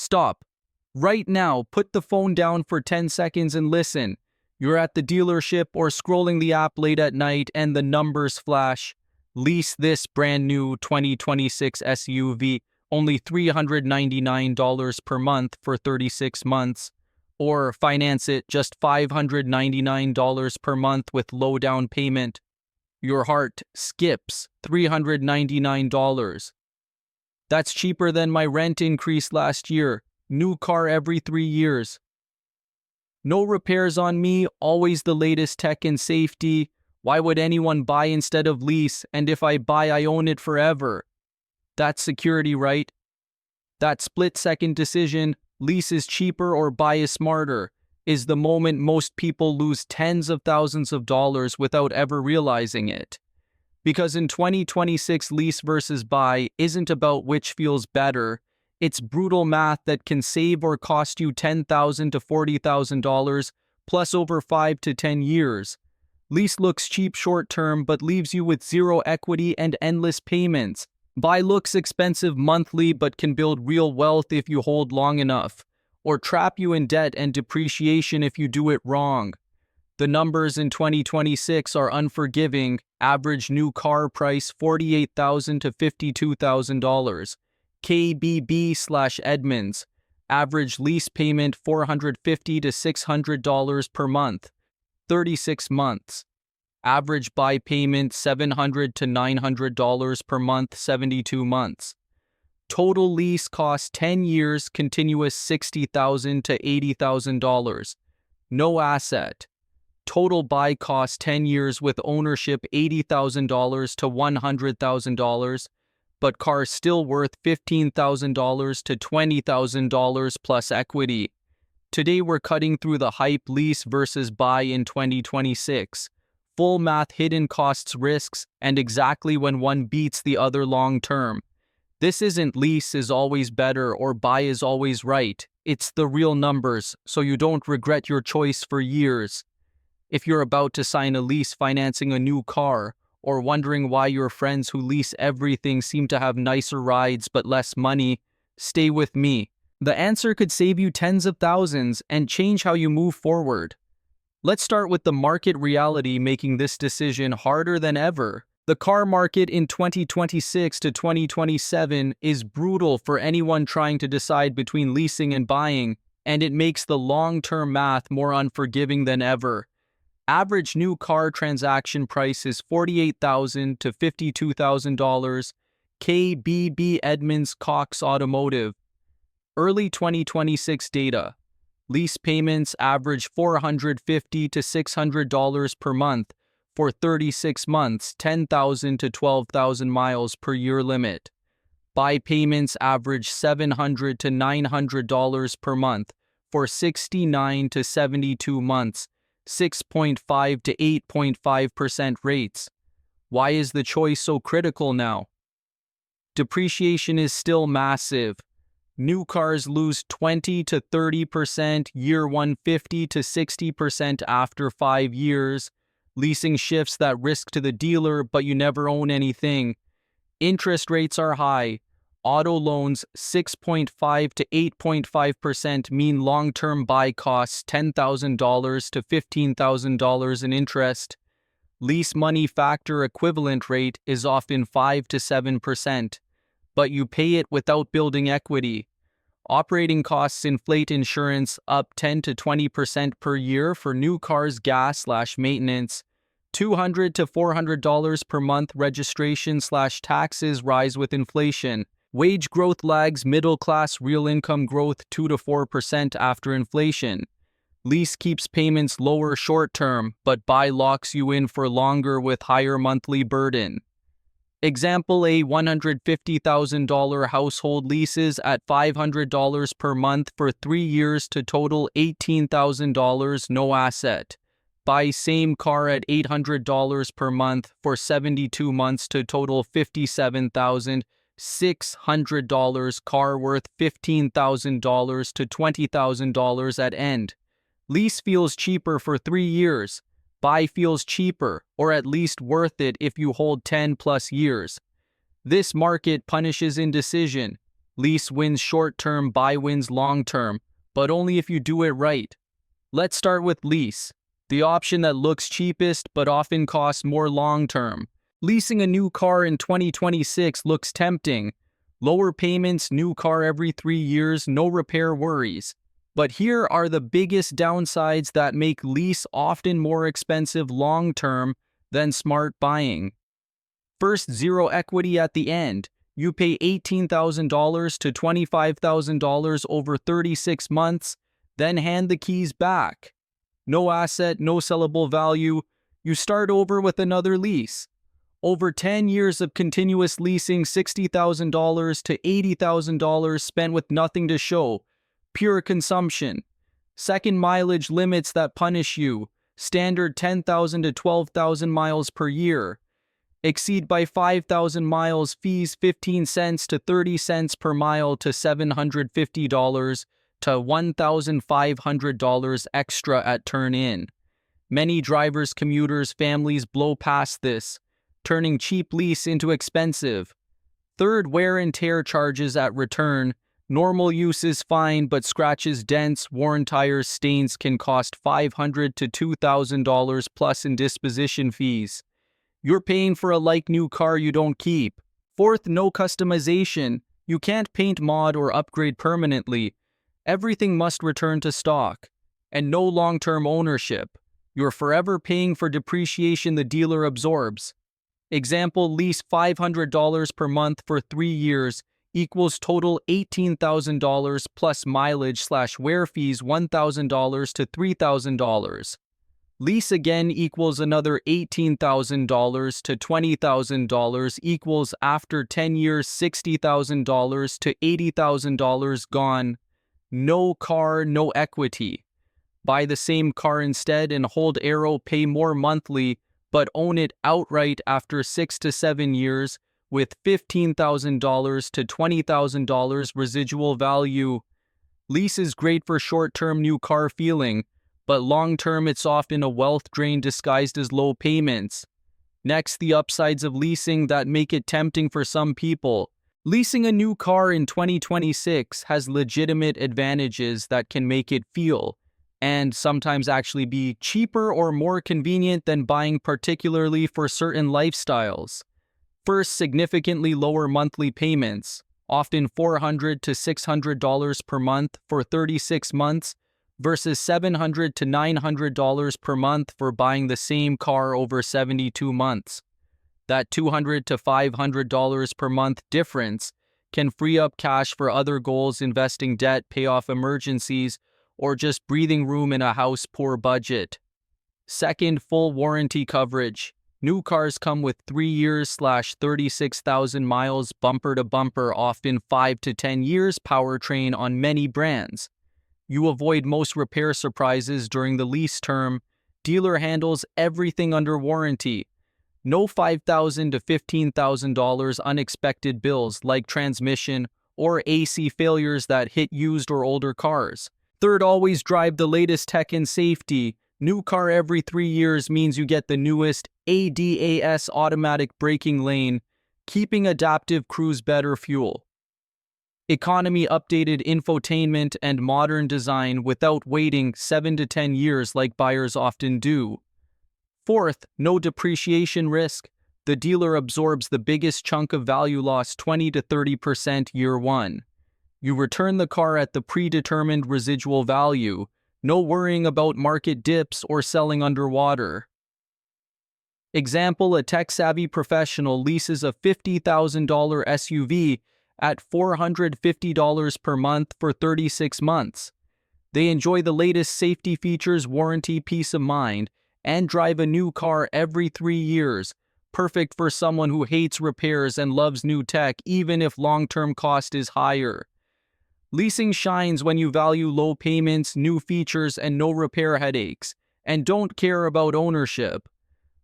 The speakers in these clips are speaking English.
Stop. Right now, put the phone down for 10 seconds and listen. You're at the dealership or scrolling the app late at night and the numbers flash. Lease this brand new 2026 SUV, only $399 per month for 36 months. Or finance it just $599 per month with low down payment. Your heart skips $399. That's cheaper than my rent increase last year. New car every 3 years. No repairs on me, always the latest tech and safety. Why would anyone buy instead of lease? And if I buy, I own it forever. That's security, right? That split-second decision, lease is cheaper or buy is smarter, is the moment most people lose tens of thousands of dollars without ever realizing it. Because in 2026, lease versus buy isn't about which feels better. It's brutal math that can save or cost you $10,000 to $40,000 plus over 5 to 10 years. Lease looks cheap short-term but leaves you with zero equity and endless payments. Buy looks expensive monthly but can build real wealth if you hold long enough, or trap you in debt and depreciation if you do it wrong. The numbers in 2026 are unforgiving. Average new car price $48,000 to $52,000. KBB/Edmunds. Average lease payment $450 to $600 per month. 36 months. Average buy payment $700 to $900 per month, 72 months. Total lease cost 10 years, continuous $60,000 to $80,000. No asset. Total buy cost 10 years with ownership $80,000 to $100,000, but car still worth $15,000 to $20,000 plus equity. Today we're cutting through the hype lease versus buy in 2026. Full math, hidden costs, risks, and exactly when one beats the other long term. This isn't lease is always better or buy is always right. It's the real numbers, so you don't regret your choice for years. If you're about to sign a lease financing a new car, or wondering why your friends who lease everything seem to have nicer rides but less money, stay with me. The answer could save you tens of thousands and change how you move forward. Let's start with the market reality making this decision harder than ever. The car market in 2026 to 2027 is brutal for anyone trying to decide between leasing and buying, and it makes the long-term math more unforgiving than ever. Average new car transaction price is $48,000 to $52,000. KBB Edmunds Cox Automotive. Early 2026 data. Lease payments average $450 to $600 per month for 36 months, 10,000 to 12,000 miles per year limit. Buy payments average $700 to $900 per month for 69 to 72 months, 6.5 to 8.5% rates. Why is the choice so critical now? Depreciation is still massive. New cars lose 20 to 30%, year 150 to 60% after 5 years. Leasing shifts that risk to the dealer, but you never own anything. Interest rates are high. Auto loans 6.5 to 8.5% mean long-term buy costs $10,000 to $15,000 in interest. Lease money factor equivalent rate is often 5 to 7%, but you pay it without building equity. Operating costs inflate insurance up 10 to 20% per year for new cars, gas/maintenance. $200 to $400 per month registration/taxes rise with inflation. Wage growth lags middle-class real income growth 2 to 4% after inflation. Lease keeps payments lower short-term, but buy locks you in for longer with higher monthly burden. Example: a $150,000 household leases at $500 per month for 3 years to total $18,000, no asset. Buy same car at $800 per month for 72 months to total $57,600, car worth $15,000 to $20,000 at end. Lease feels cheaper for 3 years. Buy feels cheaper, or at least worth it if you hold 10 plus years. This market punishes indecision. Lease wins short-term, buy wins long-term, but only if you do it right. Let's start with lease, the option that looks cheapest but often costs more long-term. Leasing a new car in 2026 looks tempting. Lower payments, new car every 3 years, no repair worries. But here are the biggest downsides that make lease often more expensive long-term than smart buying. First, zero equity at the end. You pay $18,000 to $25,000 over 36 months, then hand the keys back. No asset, no sellable value. You start over with another lease. Over 10 years of continuous leasing, $60,000 to $80,000 spent with nothing to show. Pure consumption. Second, mileage limits that punish you. Standard 10,000 to 12,000 miles per year. Exceed by 5,000 miles, fees 15 cents to 30 cents per mile to $750 to $1,500 extra at turn-in. Many drivers, commuters, families blow past this, turning cheap lease into expensive. Third, wear and tear charges at return. Normal use is fine, but scratches, dents, worn tires, stains can cost $500 to $2,000 plus in disposition fees. You're paying for a like-new car you don't keep. Fourth, no customization. You can't paint, mod, or upgrade permanently. Everything must return to stock. And no long-term ownership. You're forever paying for depreciation the dealer absorbs. Example, lease $500 per month for 3 years equals total $18,000 plus mileage/wear fees $1,000 to $3,000. Lease again equals another $18,000 to $20,000 equals after 10 years $60,000 to $80,000 gone. No car, no equity. Buy the same car instead and hold arrow, pay more monthly, but own it outright after 6 to 7 years with $15,000 to $20,000 residual value. Lease is great for short-term new car feeling, but long-term it's often a wealth drain disguised as low payments. Next, the upsides of leasing that make it tempting for some people. Leasing a new car in 2026 has legitimate advantages that can make it feel, and sometimes actually be, cheaper or more convenient than buying, particularly for certain lifestyles. First, significantly lower monthly payments, often $400 to $600 per month for 36 months, versus $700 to $900 per month for buying the same car over 72 months. That $200 to $500 per month difference can free up cash for other goals, investing debt, pay off emergencies, or just breathing room in a house poor budget. Second, full warranty coverage. New cars come with 3 years/36,000 miles bumper to bumper, often 5 to 10 years powertrain on many brands. You avoid most repair surprises during the lease term. Dealer handles everything under warranty. No $5,000 to $15,000 unexpected bills like transmission or AC failures that hit used or older cars. Third, always drive the latest tech and safety. New car every 3 years means you get the newest ADAS automatic braking lane, keeping adaptive cruise better fuel. Economy updated infotainment and modern design without waiting 7 to 10 years like buyers often do. Fourth, no depreciation risk. The dealer absorbs the biggest chunk of value loss, 20 to 30% year one. You return the car at the predetermined residual value. No worrying about market dips or selling underwater. Example, a tech-savvy professional leases a $50,000 SUV at $450 per month for 36 months. They enjoy the latest safety features, warranty, peace of mind, and drive a new car every 3 years, perfect for someone who hates repairs and loves new tech even if long-term cost is higher. Leasing shines when you value low payments, new features, and no repair headaches, and don't care about ownership.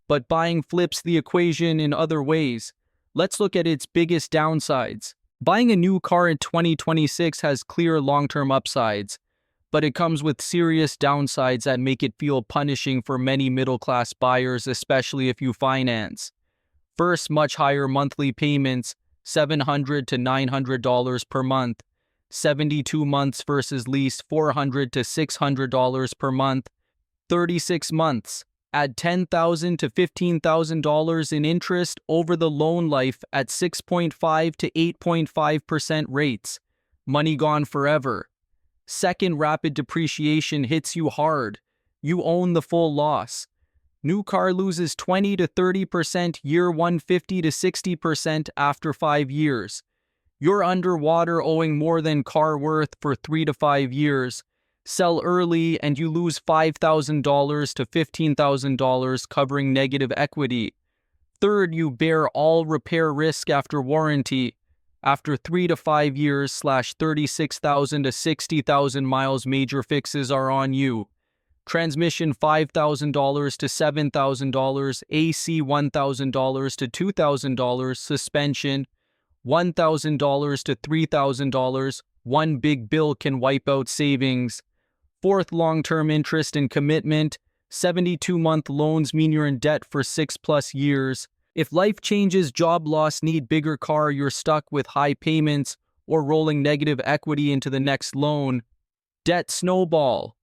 But buying flips the equation in other ways. Let's look at its biggest downsides. Buying a new car in 2026 has clear long-term upsides, but it comes with serious downsides that make it feel punishing for many middle-class buyers, especially if you finance. First, much higher monthly payments. $700 to $900 per month. 72 months versus lease, $400 to $600 per month. 36 months. Add $10,000 to $15,000 in interest over the loan life at 6.5 to 8.5% rates. Money gone forever. Second, rapid depreciation hits you hard. You own the full loss. New car loses 20 to 30% year 1, 50 to 60% after 5 years. You're underwater owing more than car worth for 3 to 5 years. Sell early and you lose $5,000 to $15,000 covering negative equity. Third, you bear all repair risk after warranty. After 3 to 5 years / 36,000 to 60,000 miles, major fixes are on you. Transmission $5,000 to $7,000, AC $1,000 to $2,000, suspension $1,000 to $3,000. One big bill can wipe out savings. Fourth, long-term interest and commitment. 72-month loans mean you're in debt for 6+ years. If life changes, job loss, need bigger car, you're stuck with high payments or rolling negative equity into the next loan. Debt snowball.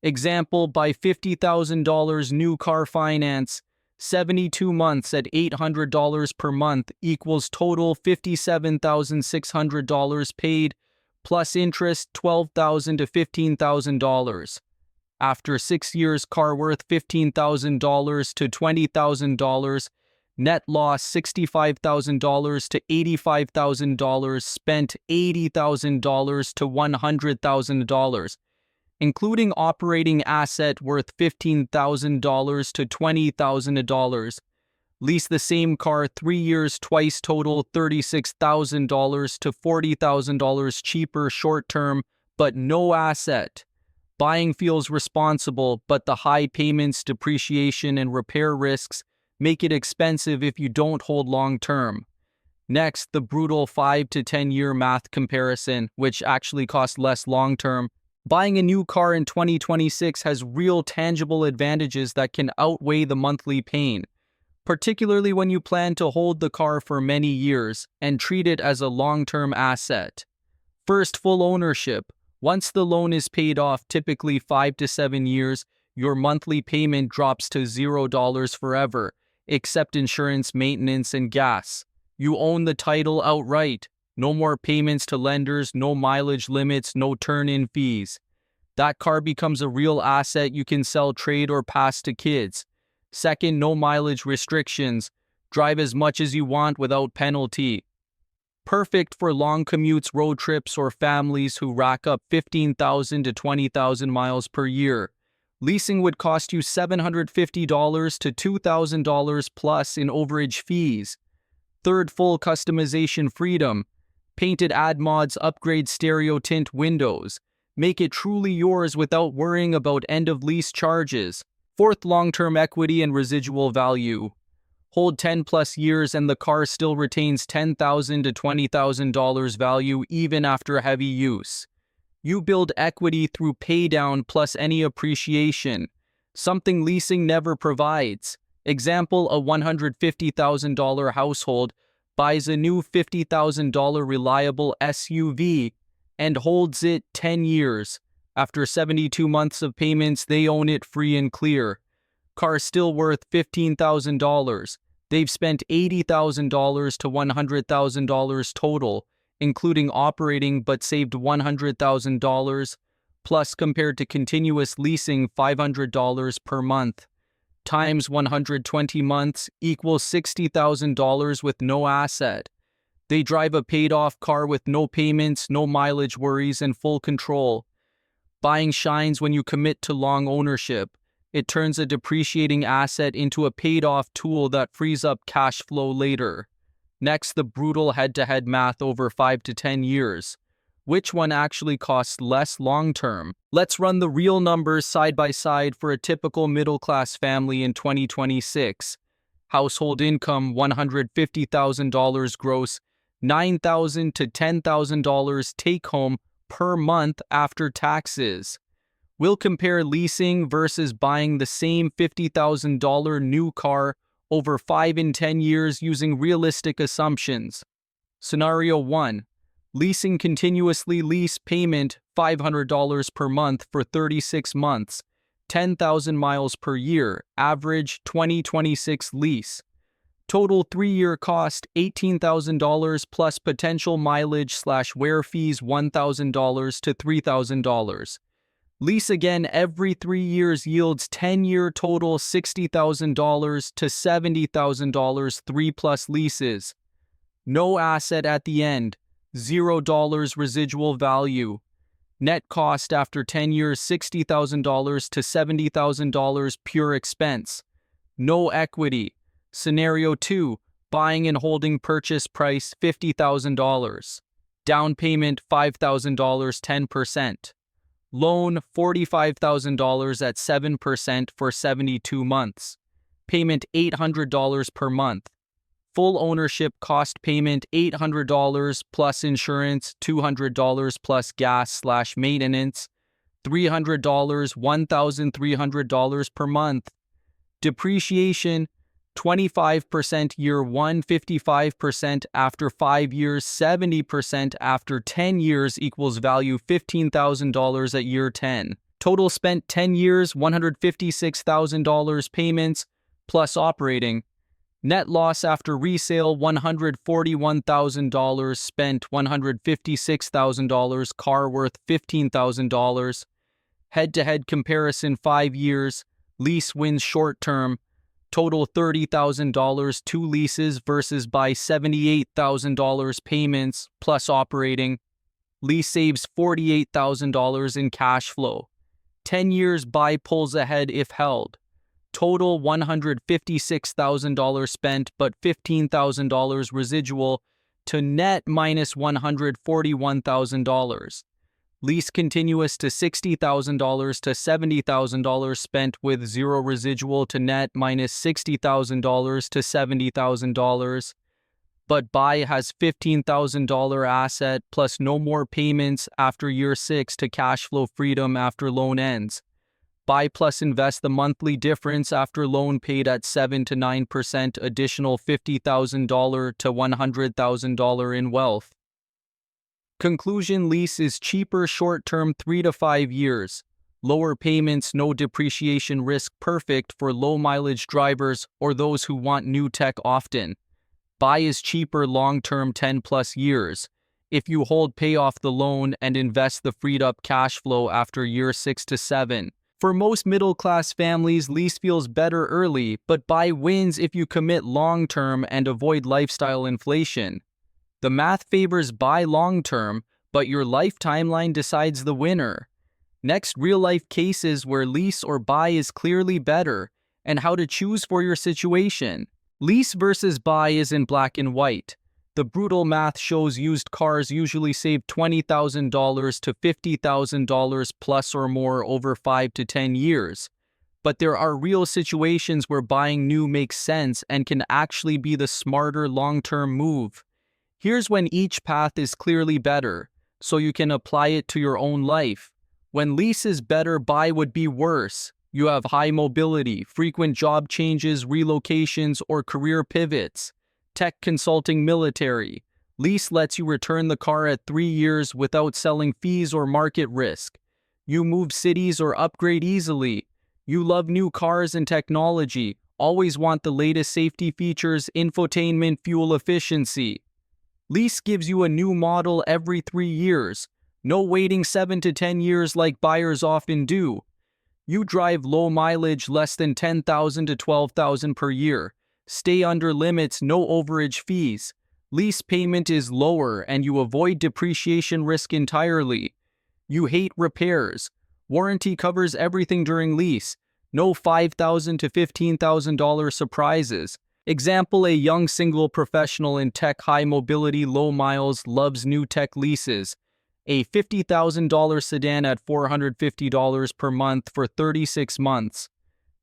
Example, buy $50,000 new car finance. 72 months at $800 per month equals total $57,600 paid, plus interest $12,000 to $15,000. After 6 years, car worth $15,000 to $20,000, net loss $65,000 to $85,000, spent $80,000 to $100,000, including operating asset worth $15,000 to $20,000. Lease the same car 3 years twice, total $36,000 to $40,000 cheaper short term, but no asset. Buying feels responsible, but the high payments, depreciation, and repair risks make it expensive if you don't hold long term. Next, the brutal 5 to 10 year math comparison, which actually costs less long term. Buying a new car in 2026 has real tangible advantages that can outweigh the monthly pain, particularly when you plan to hold the car for many years and treat it as a long-term asset. First, full ownership. Once the loan is paid off, typically 5 to 7 years, your monthly payment drops to $0 forever, except insurance, maintenance, and gas. You own the title outright. No more payments to lenders, no mileage limits, no turn-in fees. That car becomes a real asset you can sell, trade, or pass to kids. Second, no mileage restrictions. Drive as much as you want without penalty. Perfect for long commutes, road trips, or families who rack up 15,000 to 20,000 miles per year. Leasing would cost you $750 to $2,000 plus in overage fees. Third, full customization freedom. Painted ad mods, upgrade stereo tint windows. Make it truly yours without worrying about end-of-lease charges. Fourth, long-term equity and residual value. Hold 10+ years and the car still retains $10,000 to $20,000 value even after heavy use. You build equity through paydown plus any appreciation, something leasing never provides. Example, a $150,000 household buys a new $50,000 reliable SUV and holds it 10 years. After 72 months of payments, they own it free and clear. Car still worth $15,000. They've spent $80,000 to $100,000 total, including operating, but saved $100,000, plus compared to continuous leasing $500 per month. Times 120 months equals $60,000 with no asset. They drive a paid-off car with no payments, no mileage worries, and full control. Buying shines when you commit to long ownership. It turns a depreciating asset into a paid-off tool that frees up cash flow later. Next, the brutal head-to-head math over 5 to 10 years. Which one actually costs less long-term? Let's run the real numbers side by side for a typical middle-class family in 2026. Household income $150,000 gross, $9,000 to $10,000 take-home per month after taxes. We'll compare leasing versus buying the same $50,000 new car over 5 and 10 years using realistic assumptions. Scenario 1. Leasing continuously lease payment $500 per month for 36 months, 10,000 miles per year, average 2026 lease. Total 3-year cost $18,000 plus potential mileage/wear fees $1,000 to $3,000. Lease again every 3 years yields 10-year total $60,000 to $70,000 3+ leases. No asset at the end, $0 residual value. Net cost after 10 years $60,000 to $70,000 pure expense. No equity. Scenario 2, buying and holding purchase price $50,000. Down payment $5,000 10%. Loan $45,000 at 7% for 72 months. Payment $800 per month. Full ownership cost payment $800 plus insurance $200 plus gas/maintenance $300 $1,300 per month. Depreciation 25% year 1, 55% after 5 years, 70% after 10 years equals value $15,000 at year 10. Total spent 10 years, $156,000 payments plus operating. Net loss after resale $141,000 spent, $156,000 car worth $15,000. Head-to-head comparison 5 years, lease wins short term. Total $30,000 2 leases versus buy $78,000 payments plus operating. Lease saves $48,000 in cash flow. 10 years buy pulls ahead if held. Total $156,000 spent but $15,000 residual to net minus $141,000. Lease continuous to $60,000 to $70,000 spent with zero residual to net minus $60,000 to $70,000. But buy has $15,000 asset plus no more payments after year 6 to cash flow freedom after loan ends. Buy plus invest the monthly difference after loan paid at 7 to 9% additional $50,000 to $100,000 in wealth. Conclusion: lease is cheaper short-term 3 to 5 years. Lower payments, no depreciation risk, perfect for low-mileage drivers or those who want new tech often. Buy is cheaper long-term 10+ years. If you hold, pay off the loan and invest the freed-up cash flow after year 6 to 7. For most middle-class families, lease feels better early, but buy wins if you commit long-term and avoid lifestyle inflation. The math favors buy long-term, but your life timeline decides the winner. Next, real-life cases where lease or buy is clearly better, and how to choose for your situation. Lease versus buy is in black and white. The brutal math shows used cars usually save $20,000 to $50,000 plus or more over 5 to 10 years. But there are real situations where buying new makes sense and can actually be the smarter long-term move. Here's when each path is clearly better, so you can apply it to your own life. When lease is better, buy would be worse. You have high mobility, frequent job changes, relocations, or career pivots. Tech, consulting, military. Lease lets you return the car at 3 years without selling fees or market risk. You move cities or upgrade easily. You love new cars and technology, always want the latest safety features, infotainment, fuel efficiency. Lease gives you a new model every 3 years. No waiting 7 to 10 years like buyers often do. You drive low mileage, less than 10,000 to 12,000 per year. Stay under limits, no overage fees. Lease payment is lower and you avoid depreciation risk entirely. You hate repairs. Warranty covers everything during lease. No $5,000 to $15,000 surprises. Example: a young single professional in tech, high mobility, low miles, loves new tech leases. A $50,000 sedan at $450 per month for 36 months.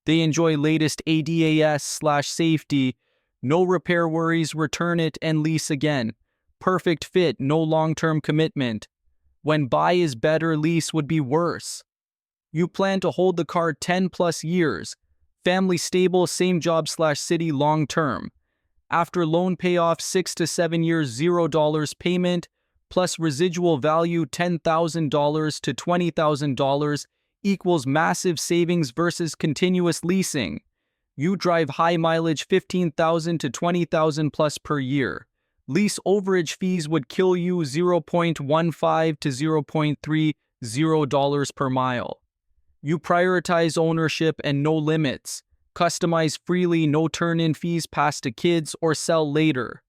They enjoy latest ADAS/safety, no repair worries, return it and lease again. Perfect fit, no long-term commitment. When buy is better, lease would be worse. You plan to hold the car 10+ years. Family stable, same job/city long-term. After loan payoff, 6 to 7 years, $0 payment, plus residual value $10,000 to $20,000 equals massive savings versus continuous leasing. You drive high mileage, 15,000 to 20,000 plus per year. Lease overage fees would kill you, 0.15 to $0.30 per mile. You prioritize ownership and no limits. Customize freely, no turn-in fees passed to kids or sell later.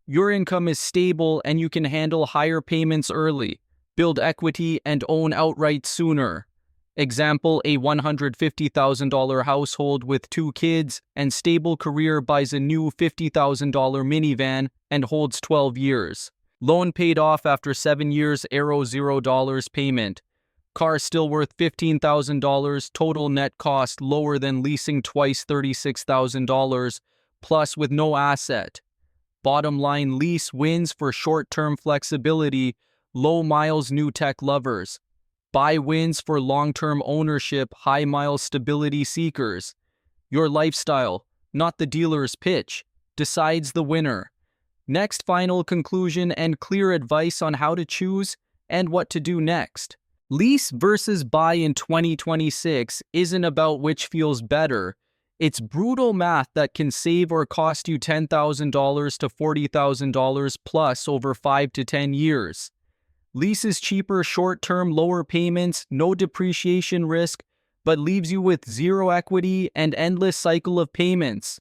Your income is stable and you can handle higher payments early, build equity, and own outright sooner. Example, a $150,000 household with 2 kids and stable career buys a new $50,000 minivan and holds 12 years. Loan paid off after 7 years, $0 payment. Car still worth $15,000, total net cost lower than leasing twice, $36,000, plus with no asset. Bottom line, lease wins for short-term flexibility, low miles, new tech lovers. Buy wins for long-term ownership, high miles stability seekers. Your lifestyle, not the dealer's pitch, decides the winner. Next, final conclusion and clear advice on how to choose and what to do next. Lease versus buy in 2026 isn't about which feels better. It's brutal math that can save or cost you $10,000 to $40,000 plus over 5 to 10 years. Lease is cheaper, short-term, lower payments, no depreciation risk, but leaves you with zero equity and endless cycle of payments.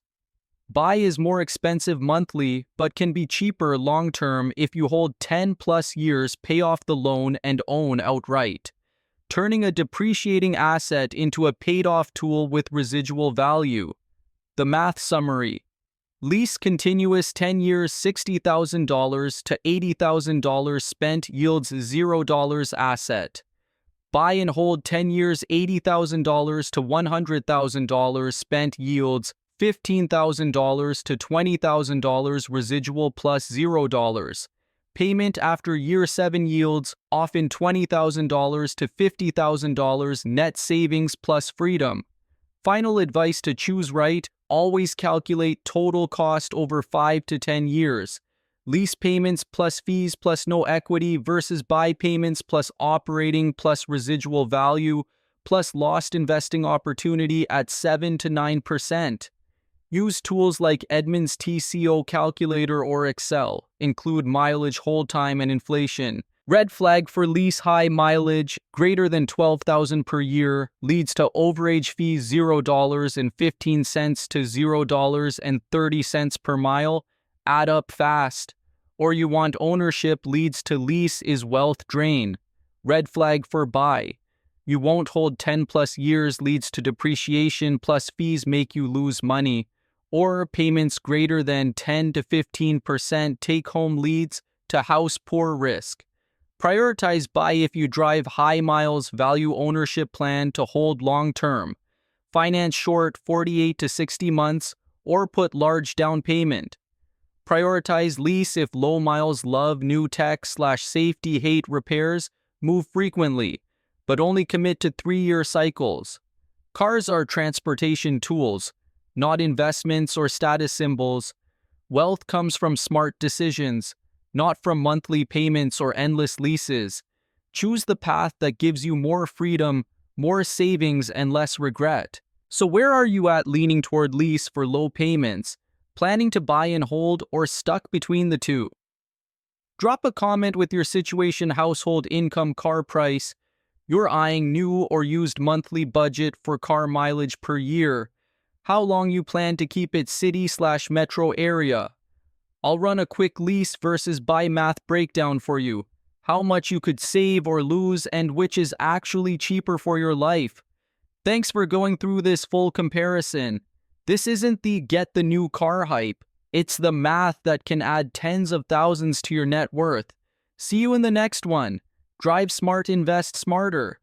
Buy is more expensive monthly, but can be cheaper long-term if you hold 10 plus years, pay off the loan, and own outright, turning a depreciating asset into a paid-off tool with residual value. The math summary. Lease continuous 10 years, $60,000 to $80,000 spent yields $0 asset. Buy and hold 10 years, $80,000 to $100,000 spent yields $15,000 to $20,000 residual plus $0. Payment after year 7 yields often $20,000 to $50,000 net savings plus freedom. Final advice to choose right, always calculate total cost over 5 to 10 years. Lease payments plus fees plus no equity versus buy payments plus operating plus residual value plus lost investing opportunity at 7 to 9%. Use tools like Edmunds TCO calculator or Excel. Include mileage, hold time, and inflation. Red flag for lease: high mileage, greater than $12,000 per year, leads to overage fees $0.15 to $0.30 per mile, add up fast. Or you want ownership, leads to lease is wealth drain. Red flag for buy. You won't hold 10 plus years, leads to depreciation plus fees make you lose money. Or payments greater than 10 to 15% take-home leads to house poor risk. Prioritize buy if you drive high miles, value ownership plan to hold long-term. Finance short 48 to 60 months or put large down payment. Prioritize lease if low miles, love new tech / safety, hate repairs, move frequently, but only commit to 3-year cycles. Cars are transportation tools, not investments or status symbols. Wealth comes from smart decisions, not from monthly payments or endless leases. Choose the path that gives you more freedom, more savings, and less regret. So where are you at, leaning toward lease for low payments, planning to buy and hold, or stuck between the two? Drop a comment with your situation, household income, car price. You're eyeing new or used monthly budget for car mileage per year. How long you plan to keep it city/metro area. I'll run a quick lease versus buy math breakdown for you. How much you could save or lose and which is actually cheaper for your life. Thanks for going through this full comparison. This isn't the get the new car hype. It's the math that can add tens of thousands to your net worth. See you in the next one. Drive smart, invest smarter.